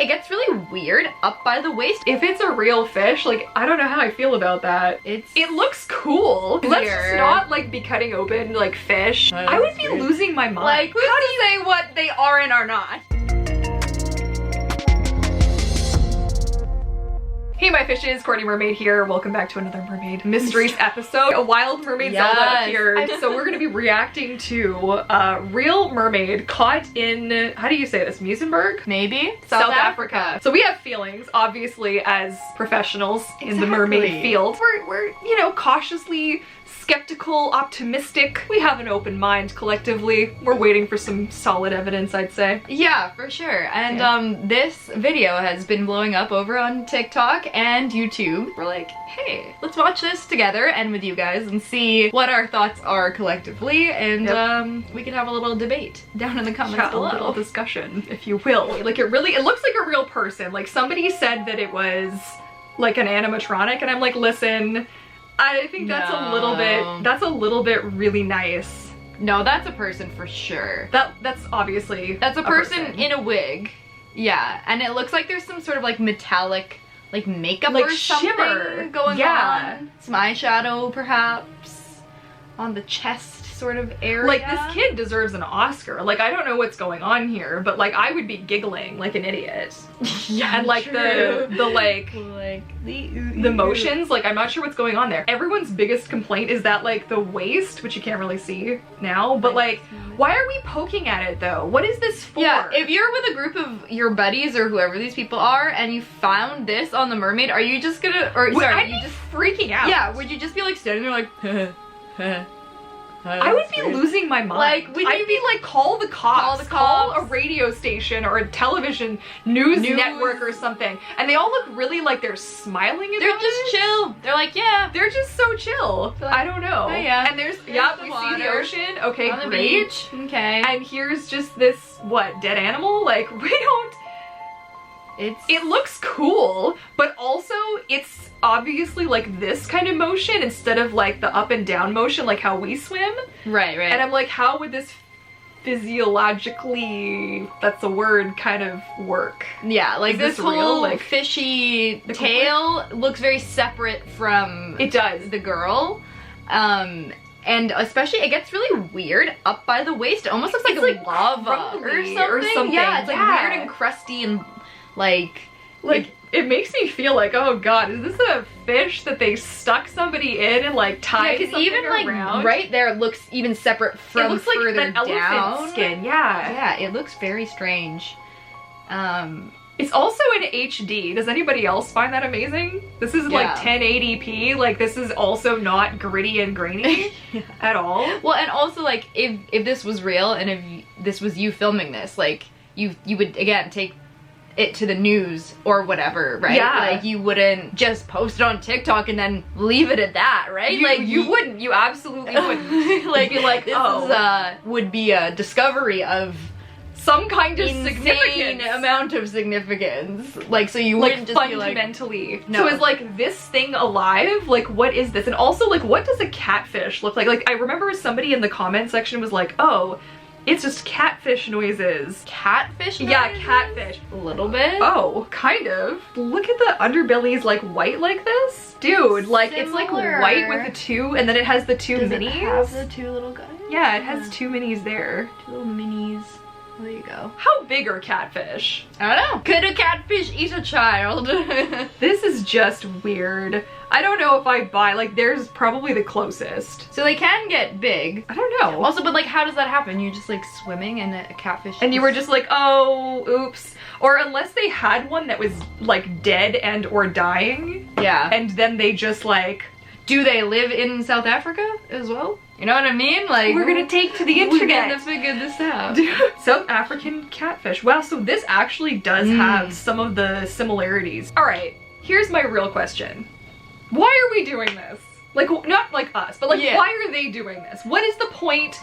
It gets really weird up by the waist. If it's a real fish, like, I don't know how I feel about that. It looks cool. Let's just not like be cutting open like fish. I would be losing my mind. Like, who's to say what they are and are not? Hey my fishes, Courtney Mermaid here. Welcome back to another Mermaid Mysteries episode. A wild mermaid Zelda appeared. So we're gonna be reacting to a real mermaid caught in, how do you say this, Muizenberg? Maybe? South Africa. So we have feelings, obviously, as professionals in the mermaid field. We're, you know, cautiously skeptical, optimistic. We have an open mind collectively. We're waiting for some solid evidence, I'd say. Yeah, for sure. And this video has been blowing up over on TikTok and YouTube. We're like, hey, let's watch this together and with you guys and see what our thoughts are collectively, and we can have a little debate down in the comments below. A little discussion, if you will. Like, it looks like a real person. Like, somebody said that it was like an animatronic, and I'm like, listen, I think that's a little bit really nice. No, that's a person for sure. That's obviously a person in a wig. Yeah, and it looks like there's some sort of like metallic like makeup like or something shimmer going on. Some eyeshadow perhaps on the chest sort of area. Like, this kid deserves an Oscar. Like, I don't know what's going on here, but like I would be giggling like an idiot. Yeah, and like the motions, like I'm not sure what's going on there. Everyone's biggest complaint is that like the waist, which you can't really see now, but like why are we poking at it though? What is this for? Yeah, if you're with a group of your buddies or whoever these people are and you found this on the Mermaid, are you just gonna, or sorry, I'd be just freaking out. Yeah, would you just be like standing there like I would be losing my mind. Like, I'd be like, call the cops, call a radio station or a television news network or something. And they all look really like they're smiling about it. They're just chill. They're like, yeah. They're just so chill. Like, I don't know. Oh, yeah. And there's the we water. see the ocean. Okay, on the great. beach. Okay. And here's just this, what, dead animal? Like, we don't... It looks cool, but also it's obviously like this kind of motion instead of like the up and down motion like how we swim. Right. And I'm like, how would this physiologically, that's a word, kind of work? Yeah, like this whole real? Like, fishy tail looks very separate from the girl. And especially, it gets really weird up by the waist. It almost looks like lava or something. Yeah, it's like weird and crusty and like it makes me feel like, oh god, is this a fish that they stuck somebody in and like tied something even around? Like right there it looks even separate from it looks like further an down. Elephant skin. Yeah, it looks very strange. It's also in HD. Does anybody else find that amazing? This is like 1080p. Like, this is also not gritty and grainy at all. Well, and also like if this was real and if this was you filming this, like you would again take it to the news or whatever, right? Yeah. Like, you wouldn't just post it on TikTok and then leave it at that, right? You wouldn't. You absolutely wouldn't. Like, you'd be like, this is, would be a discovery of some kind of insane amount of significance. Like, so you wouldn't just fundamentally be like, no. So is like this thing alive? Like, what is this? And also, like, what does a catfish look like? Like, I remember somebody in the comment section was like, oh, it's just catfish noises. Catfish noises? Yeah, catfish. A little bit? Oh, kind of. Look at the underbelly's like white like this. Dude, like it's like white with the two, and then it has the two minis. It have the two little guys? Yeah, it has two minis there. Two little minis. There you go. How big are catfish? I don't know. Could a catfish eat a child? This is just weird. I don't know if I buy, like, there's probably the closest. So they can get big. I don't know. Also, but like, how does that happen? You're just like swimming and a catfish and you were just like, oh, oops. Or unless they had one that was like dead and or dying. Yeah. And then they just like... Do they live in South Africa as well? You know what I mean? Like, we're gonna take to the internet. We're gonna figure this out. South African catfish. Wow, so this actually does have some of the similarities. All right, here's my real question. Why are we doing this? Like, not like us, but like, why are they doing this? What is the point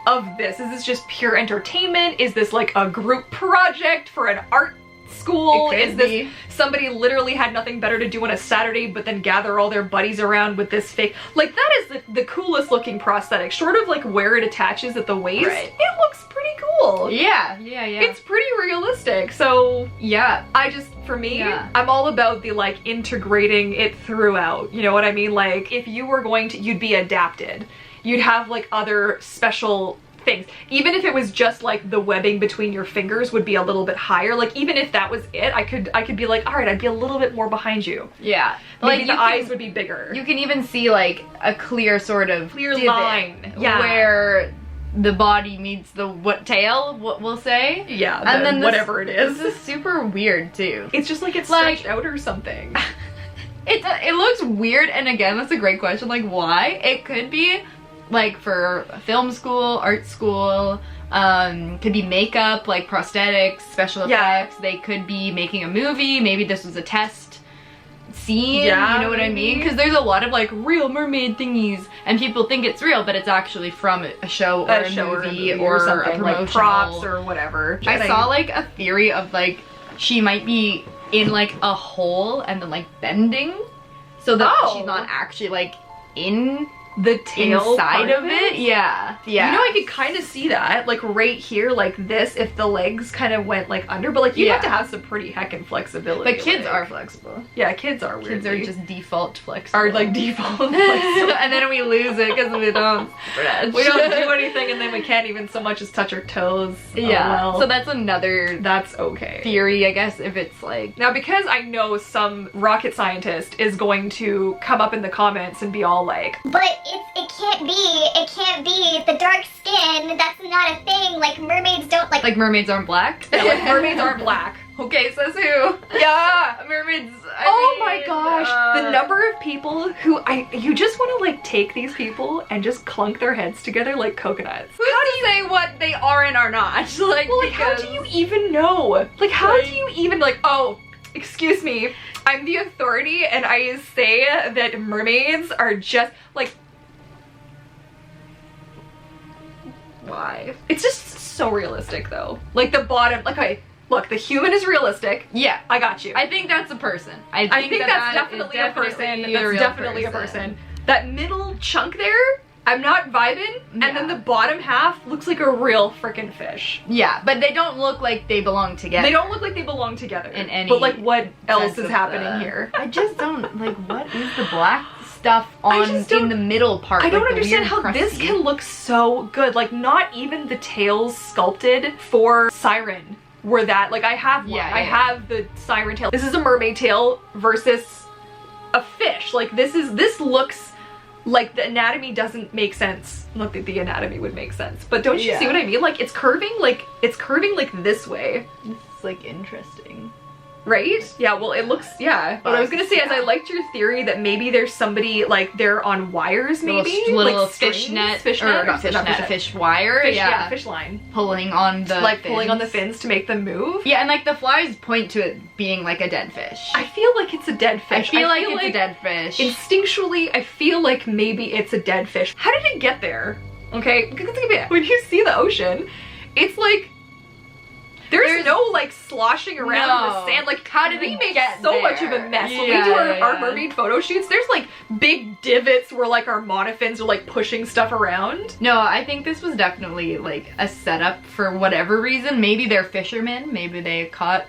of this? Is this just pure entertainment? Is this like a group project for an art school? Is this somebody literally had nothing better to do on a Saturday but then gather all their buddies around with this fake, like, that is the coolest looking prosthetic, short of like where it attaches at the waist. It looks pretty pretty cool. Yeah. It's pretty realistic. So yeah, for me, I'm all about the like integrating it throughout. You know what I mean? Like if you were going to, you'd be adapted. You'd have like other special things. Even if it was just like the webbing between your fingers would be a little bit higher. Like even if that was it, I could be like, all right, I'd be a little bit more behind you. Yeah. Maybe the eyes would be bigger. You can even see like a clear sort of line. Yeah. Where the body meets the tail, what we'll say. Yeah, and then whatever it is. This is super weird too. It's just like it's stretched out or something. It looks weird, and again, that's a great question, like why? It could be like for film school, art school, could be makeup, like prosthetics, special effects. They could be making a movie. Maybe this was a test scene, you know what I mean? Because there's a lot of like real mermaid thingies, and people think it's real, but it's actually from a show or a movie or something, a promotional, like props or whatever. I saw like a theory of like she might be in like a hole and then like bending, so that she's not actually like in the tail inside of it. Yeah. You know, I could kind of see that, like right here, like this, if the legs kind of went like under, but like you have to have some pretty heckin' flexibility. But kids are flexible. Yeah, kids are weird. Kids are just default flexible. Are like default flexible. And then we lose it because we don't stretch. We don't do anything, and then we can't even so much as touch our toes. Yeah. Oh, well. So that's another theory, I guess, if it's like. Now, because I know some rocket scientist is going to come up in the comments and be all like, but it can't be the dark skin, that's not a thing, like mermaids don't like mermaids aren't black? Yeah, like mermaids aren't black. Okay, says who? Yeah, mermaids. Oh my gosh, the number of people who you just want to like take these people and just clunk their heads together like coconuts. Who's to say what they are and are not? Like, well, like how do you even know? Like how do you even like, oh, excuse me, I'm the authority and I say that mermaids are just like, why? It's just so realistic though. Like the bottom, like okay, look, the human is realistic. Yeah, I got you. I think that's a person. I think that's definitely a person. That's definitely a person. That middle chunk there, I'm not vibing. Yeah. And then the bottom half looks like a real freaking fish. Yeah, but they don't look like they belong together. They don't look like they belong together. In any. But like, what else is happening here? I just don't like. What is the black stuff on in the middle part? I don't understand how this can look so good. Like, not even the tails sculpted for Siren were that. Like, I have one. I have the Siren tail. This is a mermaid tail versus a fish. Like, this looks like the anatomy doesn't make sense. Not that the anatomy would make sense, but don't you see what I mean? Like, it's curving like this way. It's like interesting. Right? Yeah, well, it looks, What I was gonna say is I liked your theory that maybe there's somebody, like, they're on wires, maybe? Little like fish wire. Fish line. Pulling on the Like, pulling on the fins to make them move. Yeah, and, like, the flies point to it being, like, a dead fish. I feel like it's a dead fish. I feel like it's a dead fish. Instinctually, I feel like maybe it's a dead fish. How did it get there? Okay, when you see the ocean, it's like, there's no like sloshing around in the sand. Like, how did we make so much of a mess? When we do our mermaid photo shoots, there's like big divots where like our monofins are like pushing stuff around. No, I think this was definitely like a setup for whatever reason. Maybe they're fishermen. Maybe they caught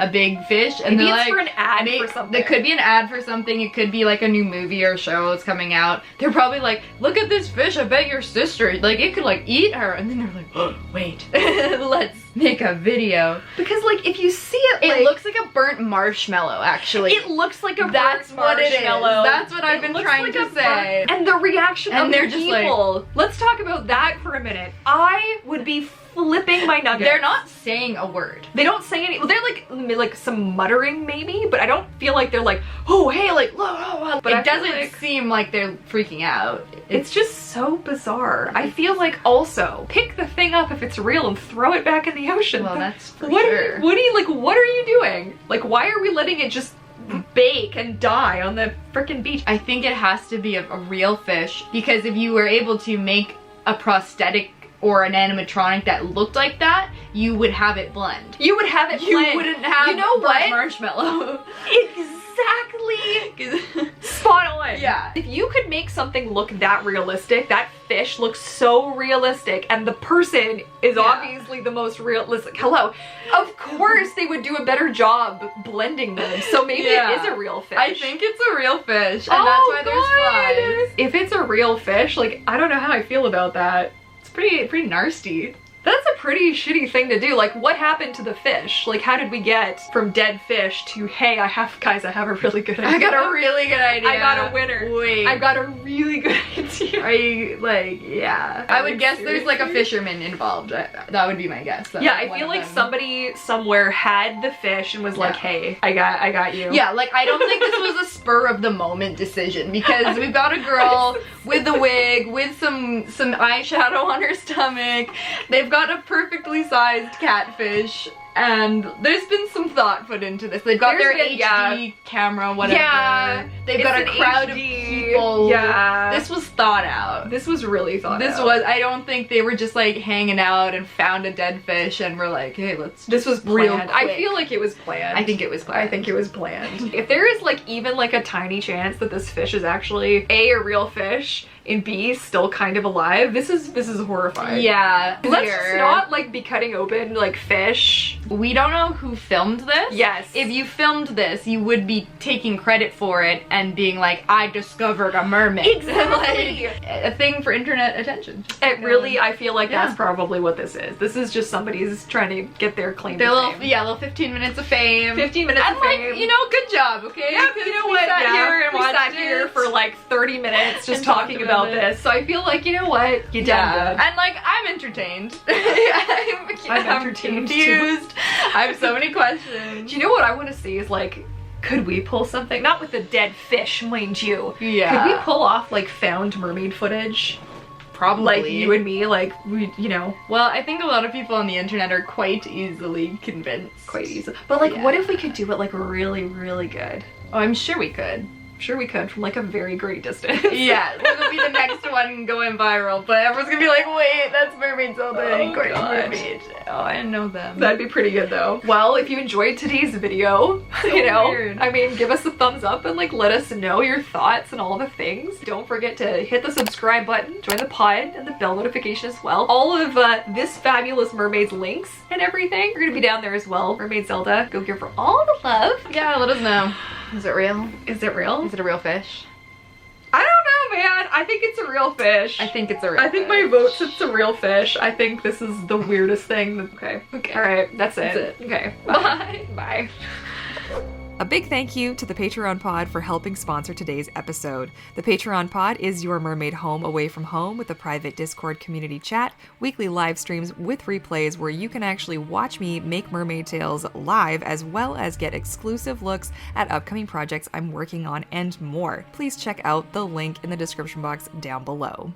a big fish and maybe it's like, for an ad for something. It could be an ad for something. It could be like a new movie or show that's coming out. They're probably like, look at this fish, I bet your sister, like, it could like eat her. And then they're like, oh, wait, let's make a video. Because like, if you see it, like, it looks like a burnt marshmallow, actually. It looks like a burnt marshmallow. That's what I've been trying to say. And the reaction of the just people. Like, let's talk about that for a minute. I would be flipping my nuggets. They're not saying a word. They don't say any. Well, they're like some muttering maybe, but I don't feel like they're like, oh hey, like, blah. But it doesn't seem like they're freaking out. It's just so bizarre. I feel like also pick the thing up if it's real and throw it back in the ocean. Well, that's for sure. What are you doing? Like, why are we letting it just bake and die on the frickin' beach? I think it has to be a real fish, because if you were able to make a prosthetic or an animatronic that looked like that, you would have it blend. You would have it blend. You wouldn't have burnt marshmallow. Exactly. spot on. Yeah. If you could make something look that realistic, that fish looks so realistic, and the person is obviously the most realistic. Hello. Of course they would do a better job blending them, so maybe it is a real fish. I think it's a real fish, and that's why there's flies. If it's a real fish, like, I don't know how I feel about that. It's pretty nasty. That's a pretty shitty thing to do. Like, what happened to the fish? Like, how did we get from dead fish to, hey, I have a really good idea. I got a really good idea. I got a winner. Wait. I got a really good idea. Are you, like, yeah. I would guess there's, like, a fisherman involved. That would be my guess. Yeah, I feel like somebody somewhere had the fish and was like, hey, I got you. Yeah, like, I don't think this was a spur of the moment decision, because we've got a girl with a wig, with some eyeshadow on her stomach. They've got a perfectly sized catfish, and there's been some thought put into this. They've got their HD camera, whatever. Yeah, they've got a crowd of people. Yeah. This was thought out. This was really thought out. This was, I don't think they were just like hanging out and found a dead fish and were like, hey, let's. This was planned. I feel like it was planned. I think it was planned. I think it was planned. If there is like even like a tiny chance that this fish is actually A, a real fish, and B, still kind of alive, this is horrifying. Yeah. Let's just not like be cutting open like fish. We don't know who filmed this. Yes. If you filmed this, you would be taking credit for it and being like, I discovered a mermaid. Exactly. Like, a thing for internet attention. It really, I feel like that's probably what this is. This is just somebody's trying to get their claim to fame. Little 15 minutes of fame. 15 minutes of fame. And like, you know, good job, okay? Yeah, you know what? We sat here for like 30 minutes just talking about this. So I feel like, you know what? You done good. And like, I'm entertained. I'm entertained confused. I have so many questions. Do you know what I want to see is like, could we pull something? Not with the dead fish, mind you. Yeah. Could we pull off like found mermaid footage? Probably. Like you and me, like we, you know. Well, I think a lot of people on the internet are quite easily convinced. Quite easily. But like, what if we could do it like really, really good? Oh, I'm sure we could. Sure we could, from like a very great distance. Yeah, this will be the next one going viral, but everyone's gonna be like, wait, that's Mermaid Zelda and Courtney Mermaid. Oh, I know them. That'd be pretty good though. Well, if you enjoyed today's video, you know, weird. I mean, give us a thumbs up and like let us know your thoughts and all the things. Don't forget to hit the subscribe button, join the pod, and the bell notification as well. All of this fabulous Mermaid's links and everything are gonna be down there as well. Mermaid Zelda, go give her all the love. Yeah, let us know. Is it real? Is it real? Is it a real fish? I don't know, man. I think it's a real fish. I think it's a real fish. I think my vote says it's a real fish. I think this is the weirdest thing. Okay. All right. That's it. Okay. Bye. Bye. A big thank you to the Patreon Pod for helping sponsor today's episode. The Patreon Pod is your mermaid home away from home with a private Discord community chat, weekly live streams with replays where you can actually watch me make mermaid tales live, as well as get exclusive looks at upcoming projects I'm working on and more. Please check out the link in the description box down below.